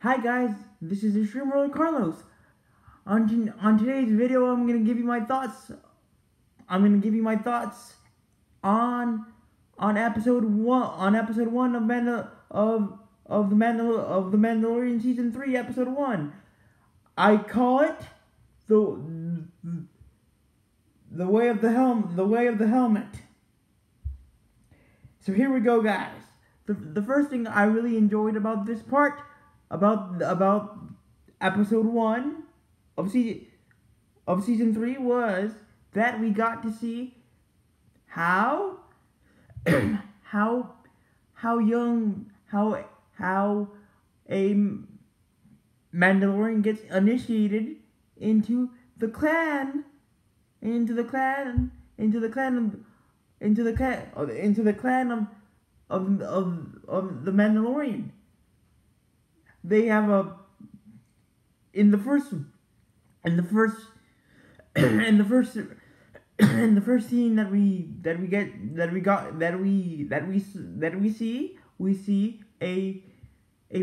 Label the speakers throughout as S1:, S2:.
S1: Hi guys, this is the streamer Carlos. On today's video, I'm gonna give you my thoughts. On episode one of the Mandalorian season 3, episode 1. I call it the way of the helmet. So here we go, guys. The first thing I really enjoyed about this part, about episode 1 of season 3, was that we got to see how a Mandalorian gets initiated into the clan of the Mandalorian. They have in the first scene we see a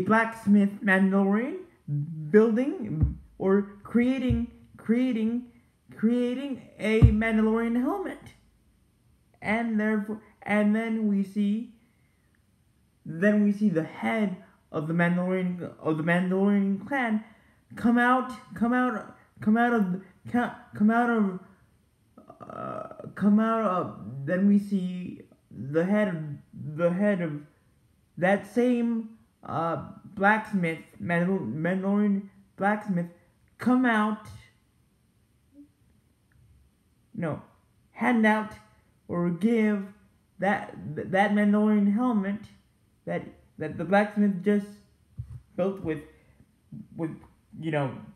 S1: blacksmith Mandalorian building or creating a Mandalorian helmet, and then we see the head of the Mandalorian clan come out of then we see the head of that same blacksmith Mandalorian blacksmith come out, hand out or give that Mandalorian helmet that the blacksmith just built with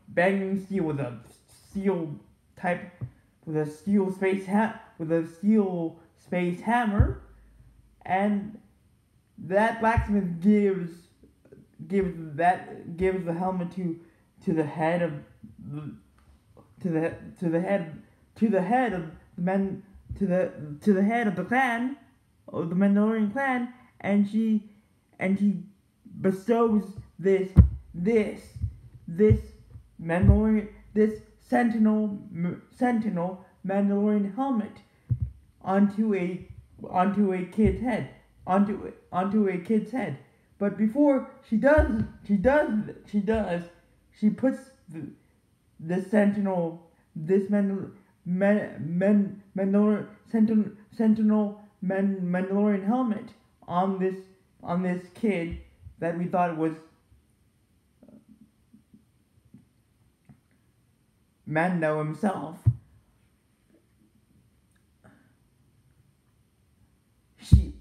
S1: banging steel with a steel space hammer, and that blacksmith gives the helmet to the head of the clan, of the Mandalorian clan, and he bestows this sentinel Mandalorian helmet onto a kid's head. But before she does, she puts this Mandalorian helmet on this kid that we thought was Mando himself. She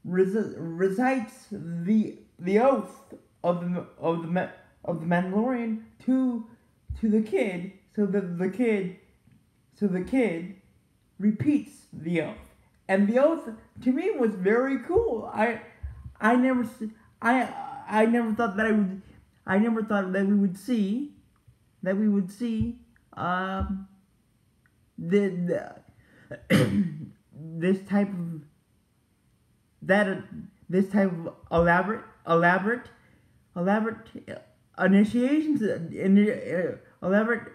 S1: recites the oath of the Mandalorian to the kid, so the kid repeats the oath. And the oath, to me, was very cool. I never thought that we would see this type of elaborate initiations, elaborate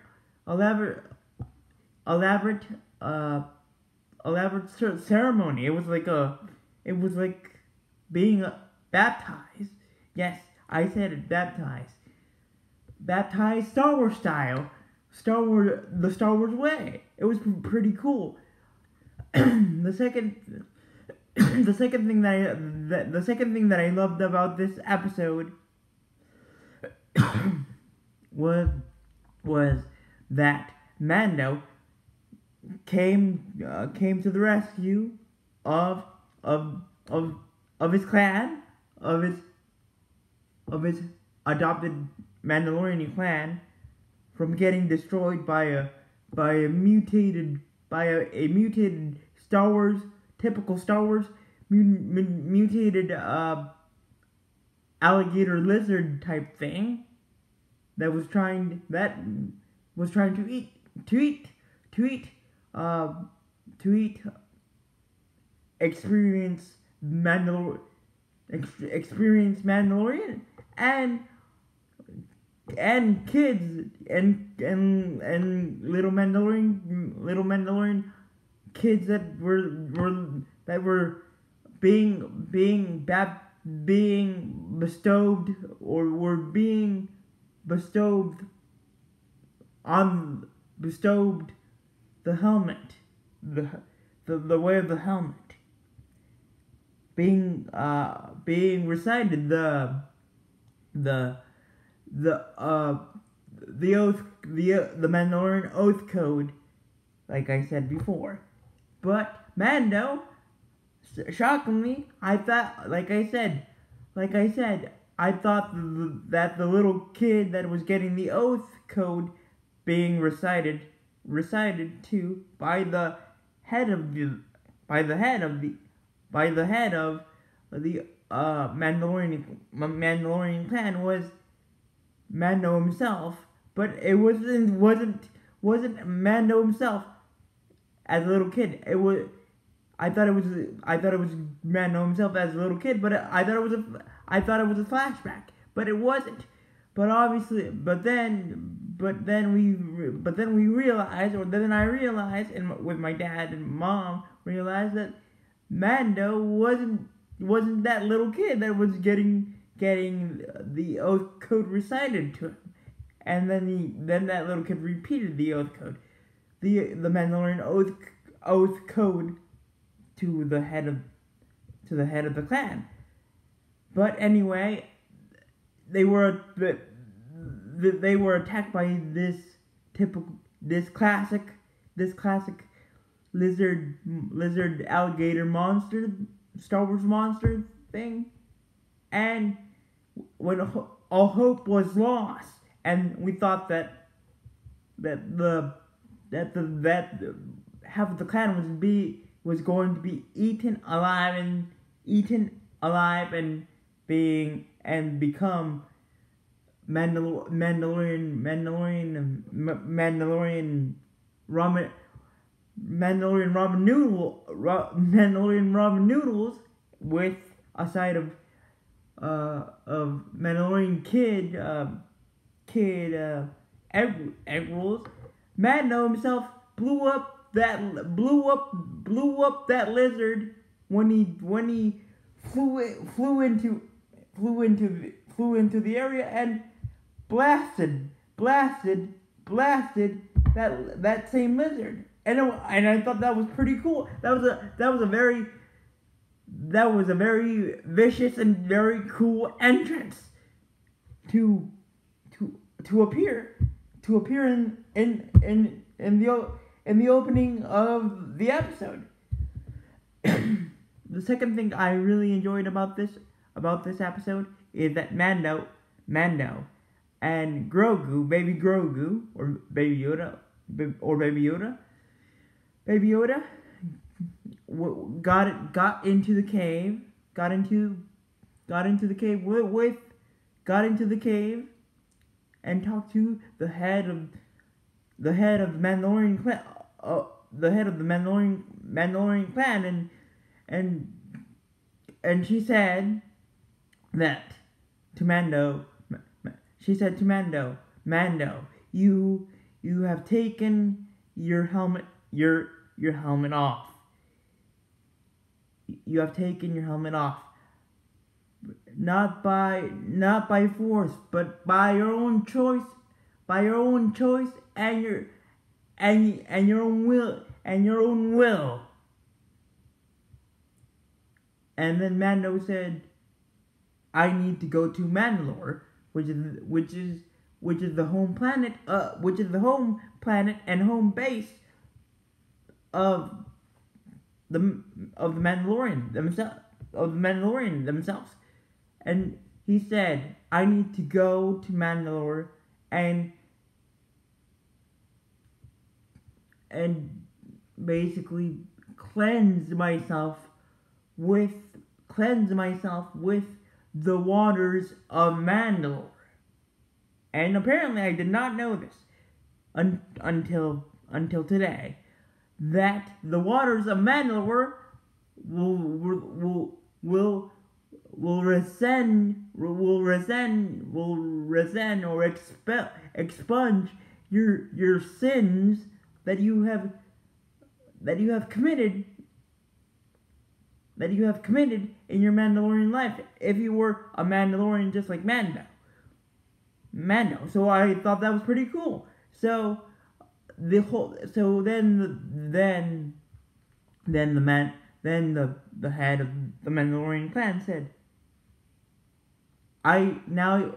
S1: ceremony. It was like being baptized. Yes, I said it, baptized Star Wars style, the Star Wars way. It was pretty cool. The second thing that I loved about this episode was that Mando came to the rescue of his clan, of his adopted Mandalorian clan, from getting destroyed by a mutated typical Star Wars mutated alligator lizard type thing that was trying to eat experience experience Mandalorian, and kids and little Mandalorian kids that were being bestowed or were being bestowed the helmet, the way of the helmet, being recited the Mandalorian oath code, like I said before. But Mando, shockingly, I thought, like I said, I thought that the little kid that was getting the oath code being recited to by the head of the Mandalorian clan was Mando himself, but it wasn't Mando himself as a little kid. I thought it was Mando himself as a little kid, but I thought it was a flashback, but it wasn't. But obviously, but then we realized, or then I realized, and with my dad and mom realized that Mando wasn't that little kid that was getting the oath code recited to him, and then that little kid repeated the oath code, the Mandalorian oath code to the head of the clan. But anyway, they were attacked by this classic lizard alligator monster, Star Wars monster thing, and when all hope was lost, and we thought that half of the clan was going to be eaten alive and become Mandalorian ramen noodles with a side of Mandalorian egg rolls. Mando himself blew up that lizard when he flew into the area and blasted that same lizard. And I thought that was pretty cool. That was a very vicious and very cool entrance to appear in the opening of the episode. The second thing I really enjoyed about this episode is that Mando and Grogu, baby Grogu, or baby Yoda, got into the cave, and talked to the head of the Mandalorian clan, Mandalorian clan, and she said that to Mando. She said to Mando, you have taken your helmet off. You have taken your helmet off. Not by force, but by your own choice, and your own will. And then Mando said, I need to go to Mandalore, which is the home planet, and home base of the Mandalorian themselves. And he said, I need to go to Mandalore and basically cleanse myself with the waters of Mandalore. And apparently I did not know this until today, that the waters of Mandalore will rescind or expunge your sins that you have committed in your Mandalorian life if you were a Mandalorian just like Mando. So I thought that was pretty cool. So then the head of the Mandalorian clan said, now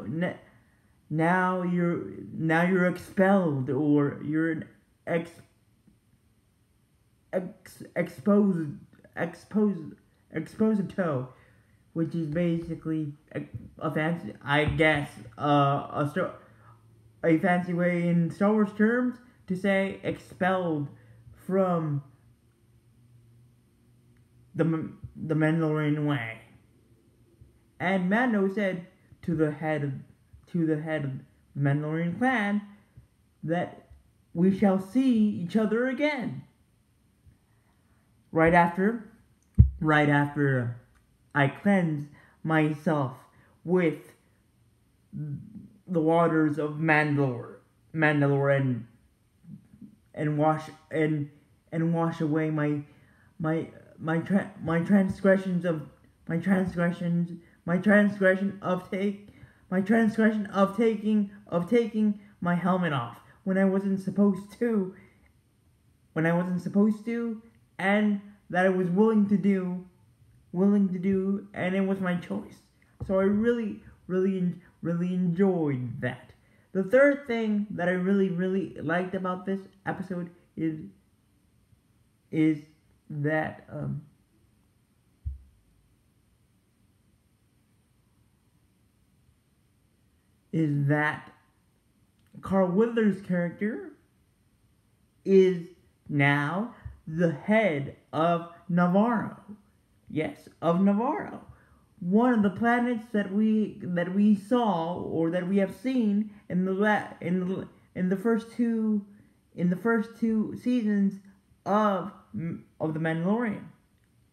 S1: you're expelled, or you're an exposito, which is basically a fancy, I guess, a fancy way in Star Wars terms to say expelled from the Mandalorian way. And Mando said to the head of the Mandalorian clan that we shall see each other again. Right after I cleanse myself with the waters of Mandalore and wash away my transgression of taking my helmet off when I wasn't supposed to, and that I was willing to do, and it was my choice. So I really enjoyed that. The third thing that I really liked about this episode is that Carl Weathers' character is now the head of Navarro. Yes, of Navarro. One of the planets that we saw, or that we have seen in the first two seasons of the Mandalorian.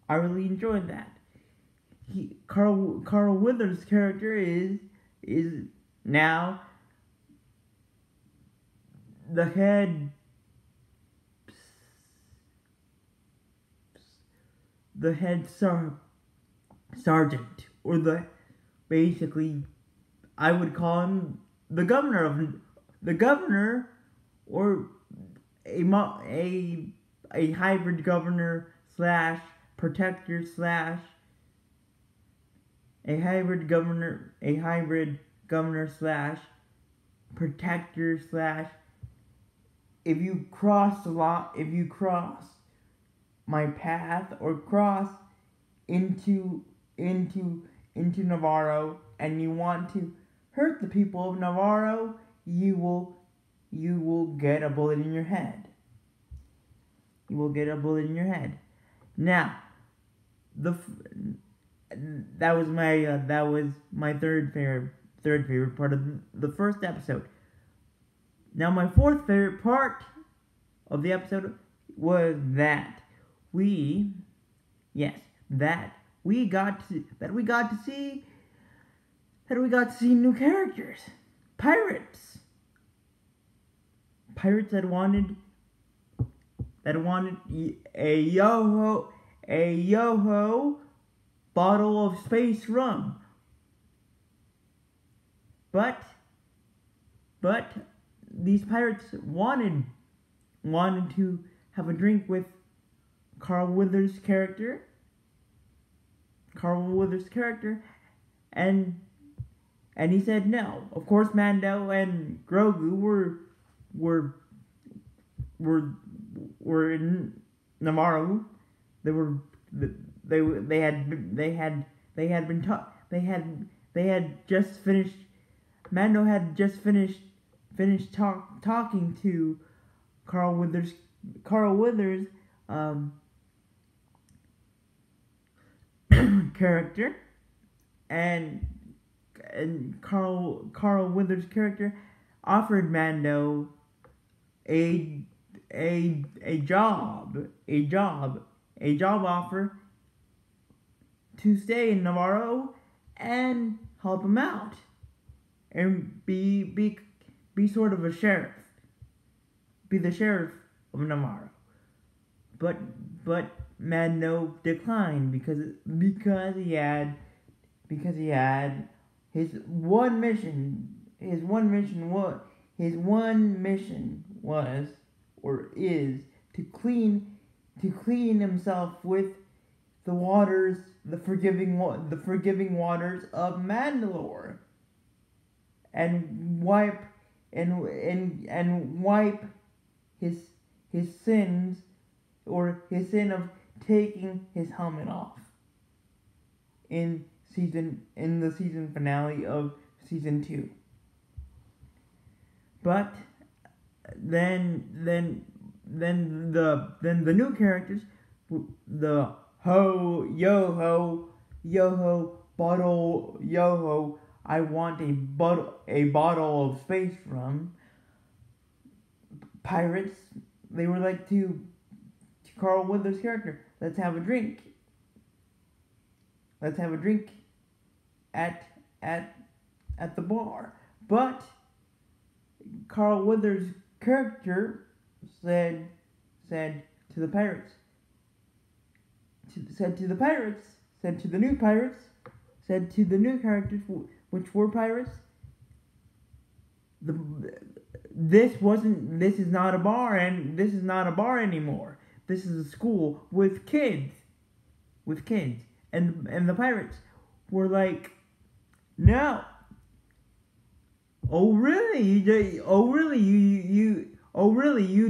S1: I really enjoyed that. Carl Weathers' character is now the head sergeant, or basically I would call him the governor, or a hybrid governor slash protector slash a hybrid governor slash protector slash, if you cross my path or cross into Navarro and you want to hurt the people of Navarro, you will get a bullet in your head. Now, that was my third favorite part of the first episode. Now, my fourth favorite part of the episode was that we got to see new characters, pirates that wanted a yo-ho bottle of space rum, but these pirates wanted to have a drink with Carl Weathers' character, and he said no. Of course, Mando and Grogu were in Navarro. They had just finished. Mando had just finished talking to Carl Weathers' character, and Carl Weathers' character offered Mando a job offer to stay in Navarro and help him out and be sort of a sheriff, be the sheriff of Navarro. But Mando declined because he had his one mission. His one mission was or is to clean himself with the waters, the forgiving waters of Mandalore, and wipe his sins, or his sin of taking his helmet off in the season finale of season 2. But then the new characters, the bottle, I want a bottle of space from pirates. They were like to Carl Weathers' character, let's have a drink at the bar. But Carl Weathers' character said to the pirates, said to the new characters, which were pirates, this is not a bar, and this is not a bar anymore. This is a school with kids. And the pirates were like, no. Oh really? You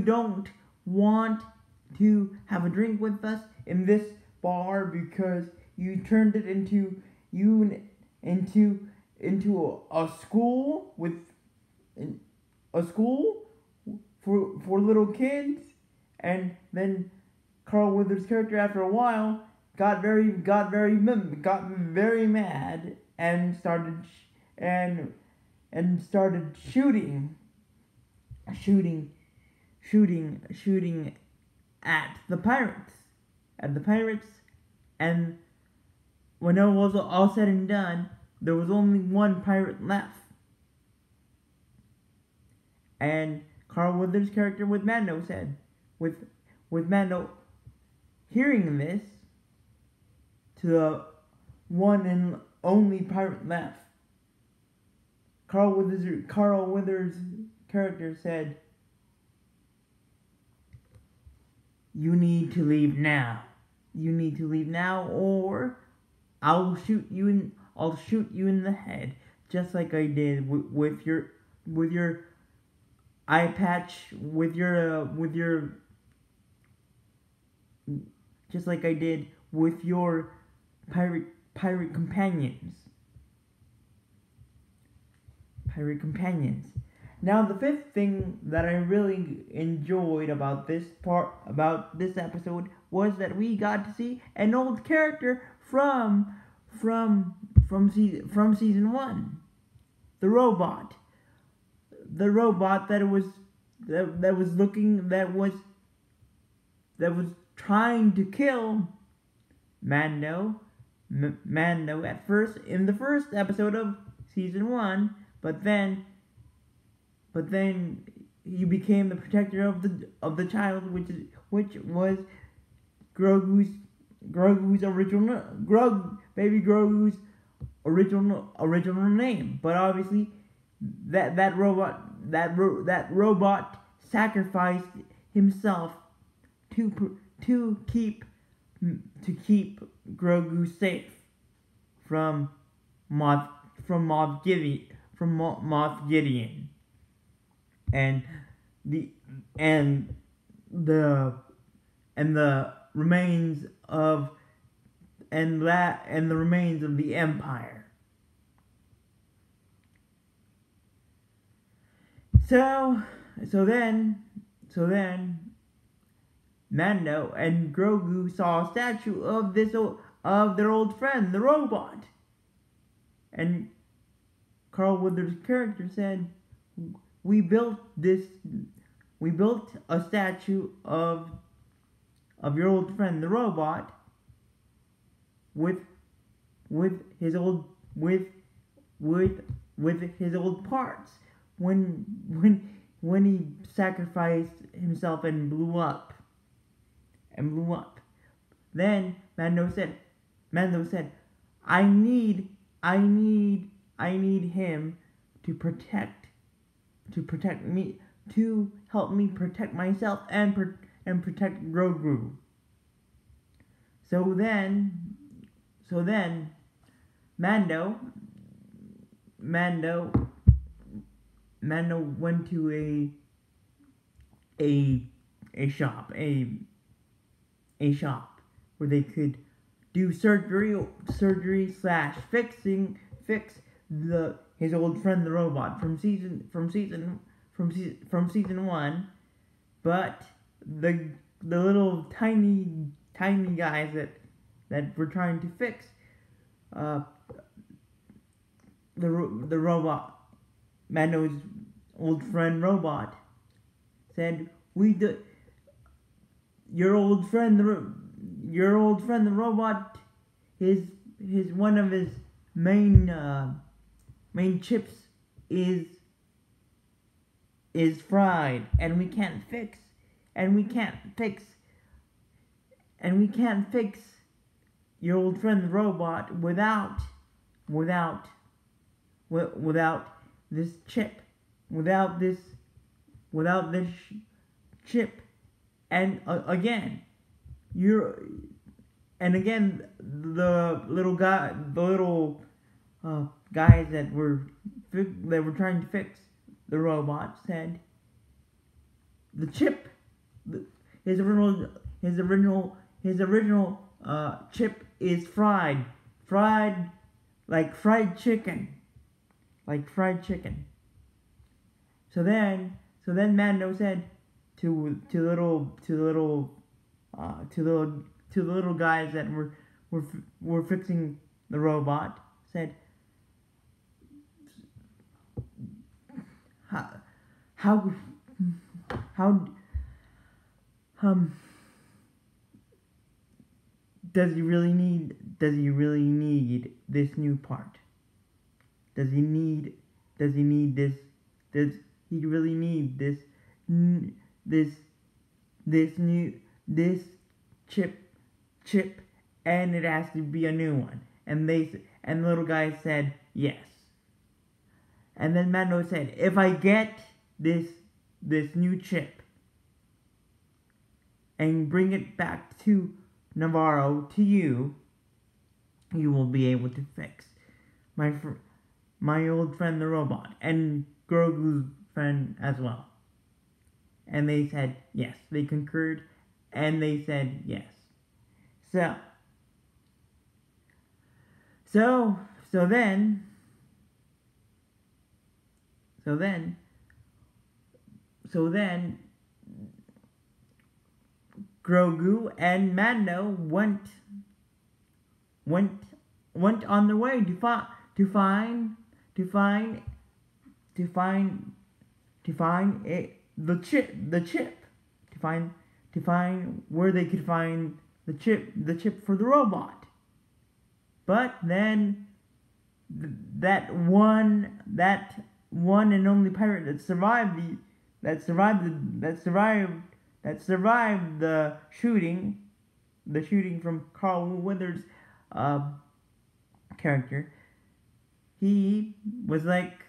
S1: don't want to have a drink with us in this bar because you turned it into a school with a school for little kids? And then Carl Weathers' character, after a while, got very mad and started shooting at the pirates. And when it was all said and done, there was only one pirate left. And Carl Weathers' character with Mando said, with Mando hearing this, to the one and only pirate left, Carl Weathers' character said, you need to leave now. Or I'll shoot you in the head, just like I did with your eye patch, just like I did with your pirate companions. Now, the fifth thing that I really enjoyed about this episode, was that we got to see an old character from season 1, the robot that was trying to kill Mando at first, in the first episode of season 1, but then he became the protector of the child, which was Grogu's original name. But obviously that robot sacrificed himself to keep Grogu safe from Moff Gideon, and the remains of the Empire. So then Mando and Grogu saw a statue of their old friend, the robot. And Carl Weathers' character said, we built a statue of your old friend, the robot, with with his old with his old parts when he sacrificed himself and blew up. Then Mando said, I need him to protect me, to help me protect myself and protect Grogu. So then Mando went to a shop where they could do surgery / fix his old friend the robot from season 1, but the little tiny guys that were trying to fix the robot, Mando's old friend robot, said, your old friend the robot, his one of his main chips is fried, and we can't fix your old friend the robot without this chip, chip. And again, the little guys that were trying to fix the robot said the chip, his original chip is fried like fried chicken. So then Mando said to the little guys that were fixing the robot, said, how does he really need this new part? Does he really need this chip, and it has to be a new one? And the little guy said yes. And then Mando said, if I get this new chip and bring it back to Navarro, to you will be able to fix my old friend the robot, and Grogu's friend as well. And they said yes. They concurred, and they said yes. So then Grogu and Mando went on their way to find the chip to find where they could find the chip for the robot. But then that one and only pirate that survived the shooting from Carl Weathers' character, he was like,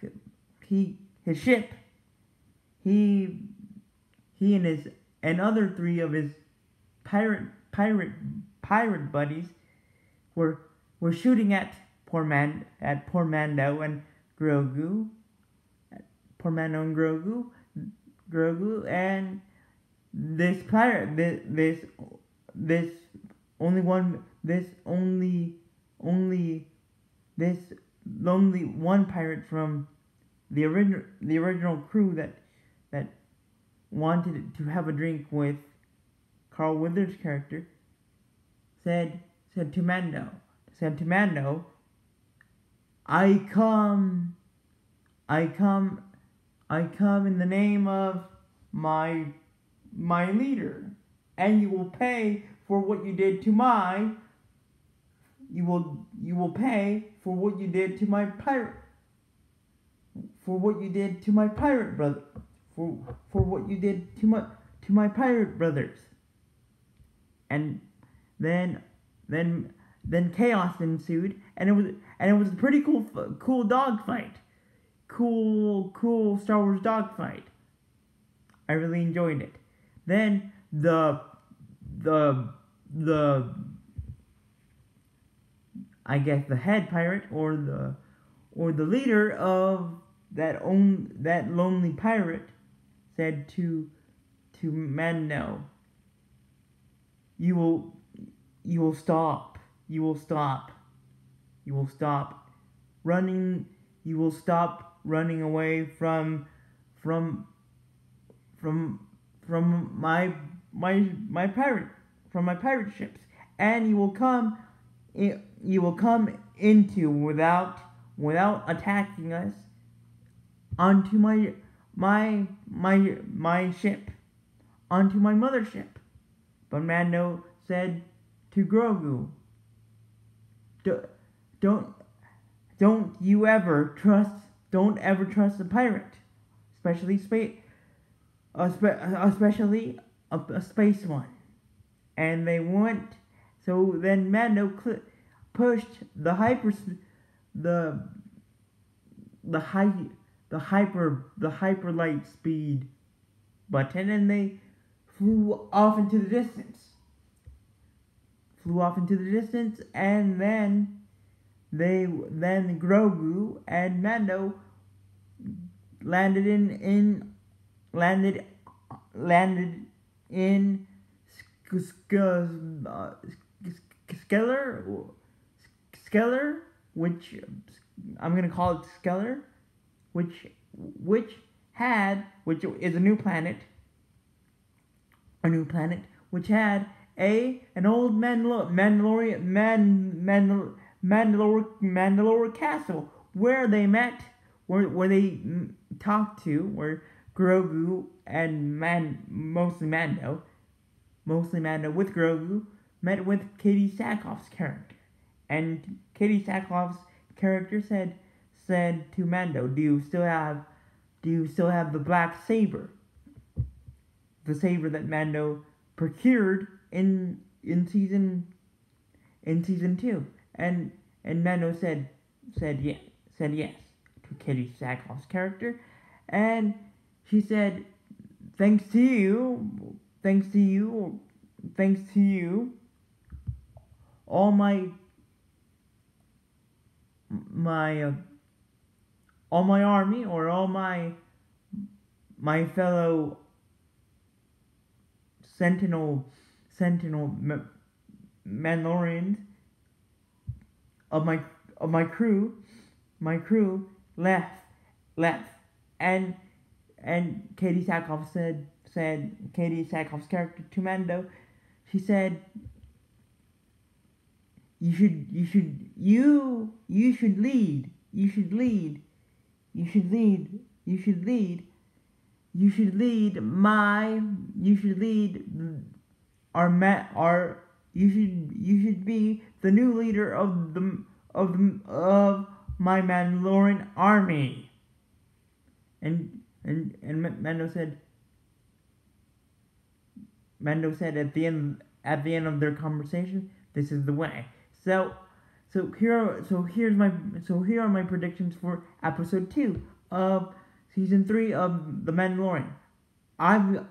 S1: his ship, he and other 3 of his pirate buddies were shooting at poor Mando and Grogu, and this pirate, this only one pirate from the original crew that wanted to have a drink with Carl Weathers' character, said to Mando, I come in the name of my leader, and you will pay for what you did to my you will pay for what you did to my pirate, for what you did to my pirate brother, for what you did to my pirate brothers. And then chaos ensued, and it was a pretty cool dog fight, cool Star Wars dog fight. I really enjoyed it. Then the I guess the head pirate or the leader of that lonely pirate said to Mando, you will stop running, you will stop running away from my pirate ships, and you will come into without attacking us onto my ship, onto my mothership. But Mando said to Grogu, don't ever trust a pirate, especially a space one. And they went. So then Mando pushed the hyper light speed button, and they flew off into the distance. And then Grogu and Mando landed in Skeller, which I'm gonna call it Skeller, which is a new planet, which had an old Mandalorian castle where they met, where they talked to, where Grogu and mostly Mando with Grogu met with Katie Sackhoff's character, and Katie Sackhoff's character said to Mando, do you still have the black saber, the saber that Mando procured in season 2? And Mando said yes to Katie Sackhoff's character, and she said, thanks to you, all my army, or all my fellow Sentinel Mandalorians of my crew left, and Katie Sackhoff said Katie Sackhoff's character to Mando, she said, you should lead be the new leader of my Mandalorian army. And Mando said at the end of their conversation, this is the way. So here are my predictions for episode 2 of season 3 of The Mandalorian. I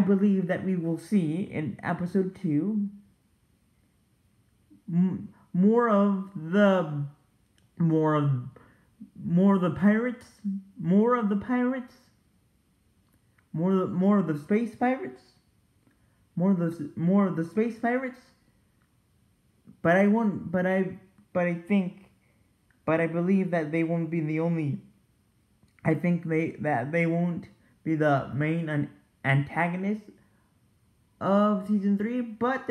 S1: believe that we will see in episode 2 more of the pirates, more of the space pirates, more of the space pirates. But I believe that they won't be the only. I think they won't be the main antagonist of season 3. But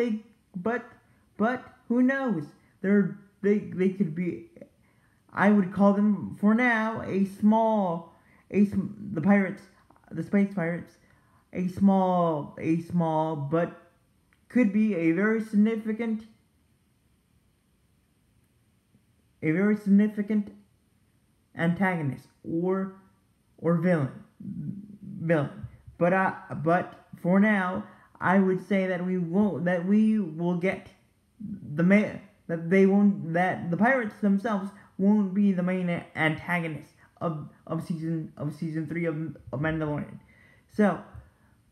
S1: who knows? They could be. I would call them for now the space pirates, a small, but could be a very significant a very significant antagonist or villain. But for now, I would say that we will get that the pirates themselves won't be the main antagonists of season 3 of Mandalorian. So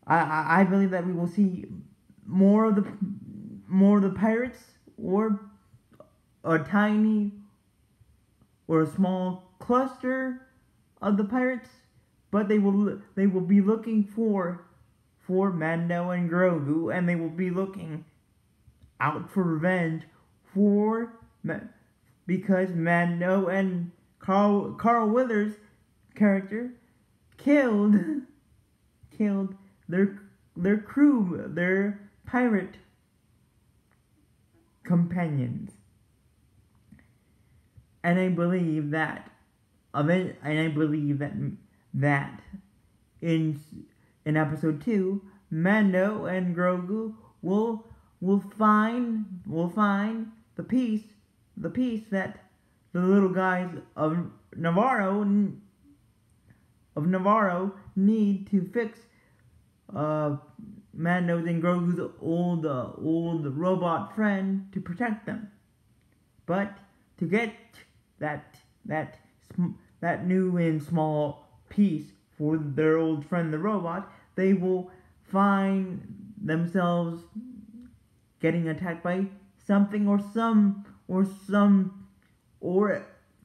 S1: I believe that we will see more of the pirates, or a tiny or a small cluster of the pirates, but they will be looking for Mando and Grogu, and they will be looking out for revenge because Mando and Carl Weathers' character killed their crew, their pirate companions. And I believe that in episode 2, Mando and Grogu will find the piece that the little guys of Navarro need to fix Mando's and Grogu's old robot friend, to protect them. But to get that new and small piece for their old friend the robot, they will find themselves getting attacked by something or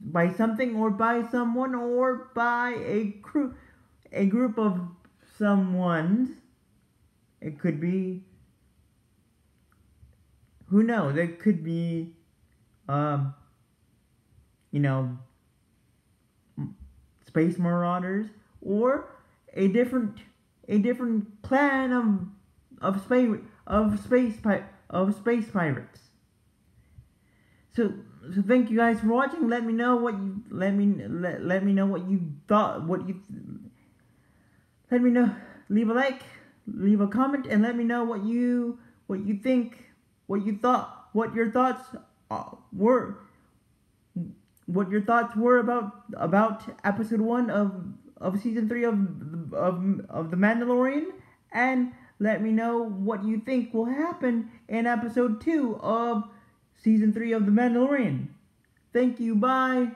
S1: by something or by someone or by a group of someones. It could be, who knows, it could be space marauders, or a different clan of space pirates. So thank you guys for watching. Let me know what you thought. Let me know. Leave a like, leave a comment, and let me know what you think, what you thought, what your thoughts were. What your thoughts were about episode 1 of season 3 of the Mandalorian, and let me know what you think will happen in episode 2 of season 3 of the Mandalorian. Thank you. Bye.